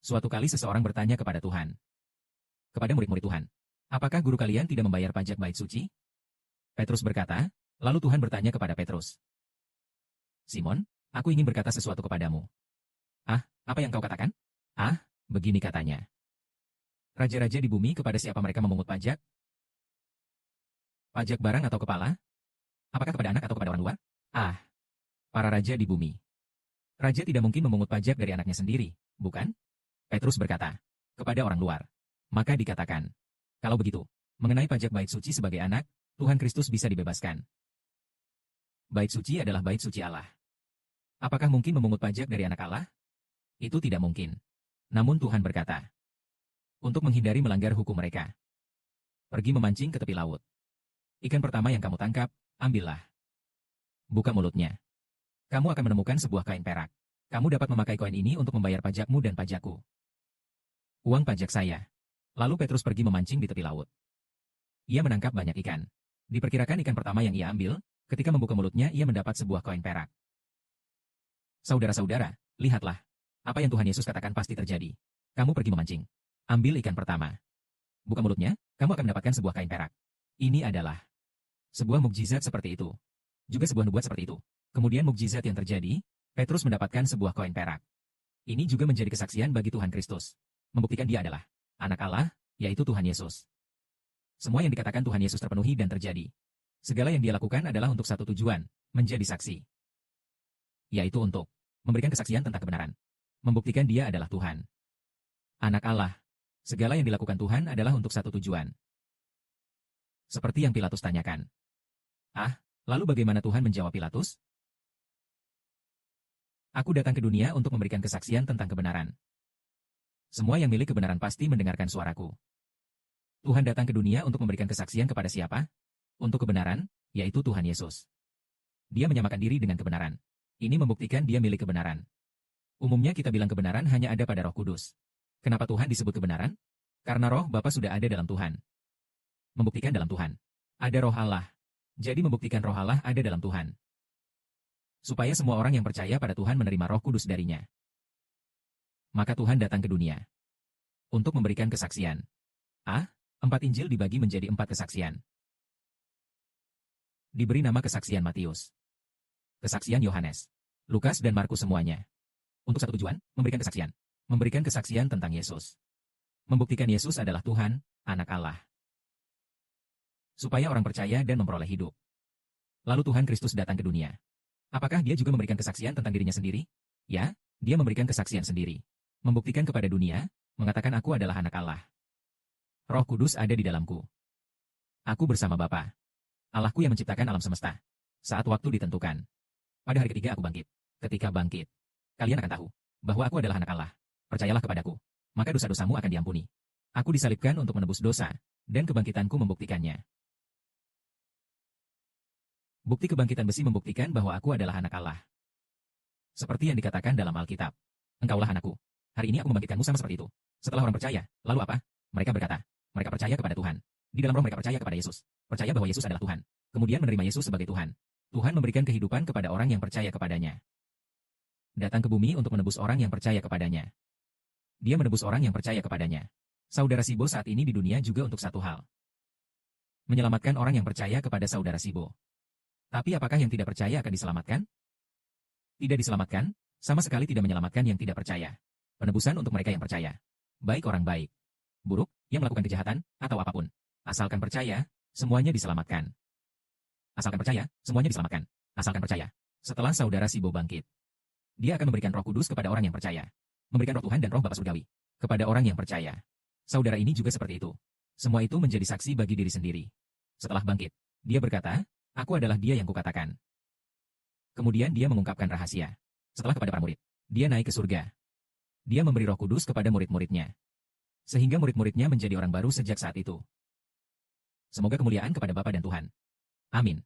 Suatu kali seseorang bertanya kepada Tuhan, kepada murid-murid Tuhan, apakah guru kalian tidak membayar pajak bait suci? Petrus berkata, lalu Tuhan bertanya kepada Petrus, Simon, aku ingin berkata sesuatu kepadamu. Ah, apa yang kau katakan? Ah, begini katanya. Raja-raja di bumi kepada siapa mereka memungut pajak? Pajak barang atau kepala? Apakah kepada anak atau kepada orang luar? Ah, para raja di bumi. Raja tidak mungkin memungut pajak dari anaknya sendiri, bukan? Petrus berkata, kepada orang luar. Maka dikatakan, kalau begitu, mengenai pajak bait suci sebagai anak, Tuhan Kristus bisa dibebaskan. Bait suci adalah bait suci Allah. Apakah mungkin memungut pajak dari anak Allah? Itu tidak mungkin. Namun Tuhan berkata, untuk menghindari melanggar hukum mereka, pergi memancing ke tepi laut. Ikan pertama yang kamu tangkap, ambillah. Buka mulutnya. Kamu akan menemukan sebuah kain perak. Kamu dapat memakai koin ini untuk membayar pajakmu dan pajakku. Uang pajak saya. Lalu Petrus pergi memancing di tepi laut. Ia menangkap banyak ikan. Diperkirakan ikan pertama yang ia ambil, ketika membuka mulutnya ia mendapat sebuah koin perak. Saudara-saudara, lihatlah. Apa yang Tuhan Yesus katakan pasti terjadi. Kamu pergi memancing. Ambil ikan pertama. Buka mulutnya, kamu akan mendapatkan sebuah kain perak. Ini adalah sebuah mukjizat seperti itu. Juga sebuah nubuat seperti itu. Kemudian mukjizat yang terjadi, Petrus mendapatkan sebuah koin perak. Ini juga menjadi kesaksian bagi Tuhan Kristus. Membuktikan dia adalah anak Allah, yaitu Tuhan Yesus. Semua yang dikatakan Tuhan Yesus terpenuhi dan terjadi. Segala yang dia lakukan adalah untuk satu tujuan, menjadi saksi. Yaitu untuk memberikan kesaksian tentang kebenaran. Membuktikan dia adalah Tuhan. Anak Allah. Segala yang dilakukan Tuhan adalah untuk satu tujuan. Seperti yang Pilatus tanyakan. Ah, lalu bagaimana Tuhan menjawab Pilatus? Aku datang ke dunia untuk memberikan kesaksian tentang kebenaran. Semua yang milik kebenaran pasti mendengarkan suaraku. Tuhan datang ke dunia untuk memberikan kesaksian kepada siapa? Untuk kebenaran, yaitu Tuhan Yesus. Dia menyamakan diri dengan kebenaran. Ini membuktikan dia milik kebenaran. Umumnya kita bilang kebenaran hanya ada pada Roh Kudus. Kenapa Tuhan disebut kebenaran? Karena Roh Bapa sudah ada dalam Tuhan. Membuktikan dalam Tuhan. Ada Roh Allah. Jadi membuktikan Roh Allah ada dalam Tuhan. Supaya semua orang yang percaya pada Tuhan menerima Roh Kudus darinya. Maka Tuhan datang ke dunia. Untuk memberikan kesaksian. 4 Injil dibagi menjadi 4 kesaksian. Diberi nama kesaksian Matius. Kesaksian Yohanes. Lukas dan Markus semuanya. Untuk satu tujuan, memberikan kesaksian. Memberikan kesaksian tentang Yesus. Membuktikan Yesus adalah Tuhan, anak Allah. Supaya orang percaya dan memperoleh hidup. Lalu Tuhan Kristus datang ke dunia. Apakah dia juga memberikan kesaksian tentang dirinya sendiri? Ya, dia memberikan kesaksian sendiri. Membuktikan kepada dunia, mengatakan aku adalah anak Allah. Roh Kudus ada di dalamku. Aku bersama Bapa. Allahku yang menciptakan alam semesta. Saat waktu ditentukan. Pada hari ketiga aku bangkit. Ketika bangkit, kalian akan tahu bahwa aku adalah anak Allah. Percayalah kepadaku, maka dosa-dosamu akan diampuni. Aku disalibkan untuk menebus dosa, dan kebangkitanku membuktikannya. Bukti kebangkitan besi membuktikan bahwa aku adalah anak Allah. Seperti yang dikatakan dalam Alkitab. Engkaulah anakku. Hari ini aku membangkitkanmu sama seperti itu. Setelah orang percaya, lalu apa? Mereka berkata, mereka percaya kepada Tuhan. Di dalam roh mereka percaya kepada Yesus. Percaya bahwa Yesus adalah Tuhan. Kemudian menerima Yesus sebagai Tuhan. Tuhan memberikan kehidupan kepada orang yang percaya kepadanya. Datang ke bumi untuk menebus orang yang percaya kepadanya. Dia menebus orang yang percaya kepadanya. Saudara Sibo saat ini di dunia juga untuk satu hal. Menyelamatkan orang yang percaya kepada saudara Sibo. Tapi apakah yang tidak percaya akan diselamatkan? Tidak diselamatkan, sama sekali tidak menyelamatkan yang tidak percaya. Penebusan untuk mereka yang percaya. Baik orang baik, buruk, yang melakukan kejahatan, atau apapun. Asalkan percaya, semuanya diselamatkan. Asalkan percaya, semuanya diselamatkan. Asalkan percaya. Setelah saudara Sibo bangkit, dia akan memberikan Roh Kudus kepada orang yang percaya. Memberikan Roh Tuhan dan Roh Bapa Surgawi kepada orang yang percaya. Saudara ini juga seperti itu. Semua itu menjadi saksi bagi diri sendiri. Setelah bangkit, dia berkata, aku adalah dia yang kukatakan. Kemudian dia mengungkapkan rahasia. Setelah kepada para murid, dia naik ke surga. Dia memberi Roh Kudus kepada murid-muridnya. Sehingga murid-muridnya menjadi orang baru sejak saat itu. Semoga kemuliaan kepada Bapa dan Tuhan. Amin.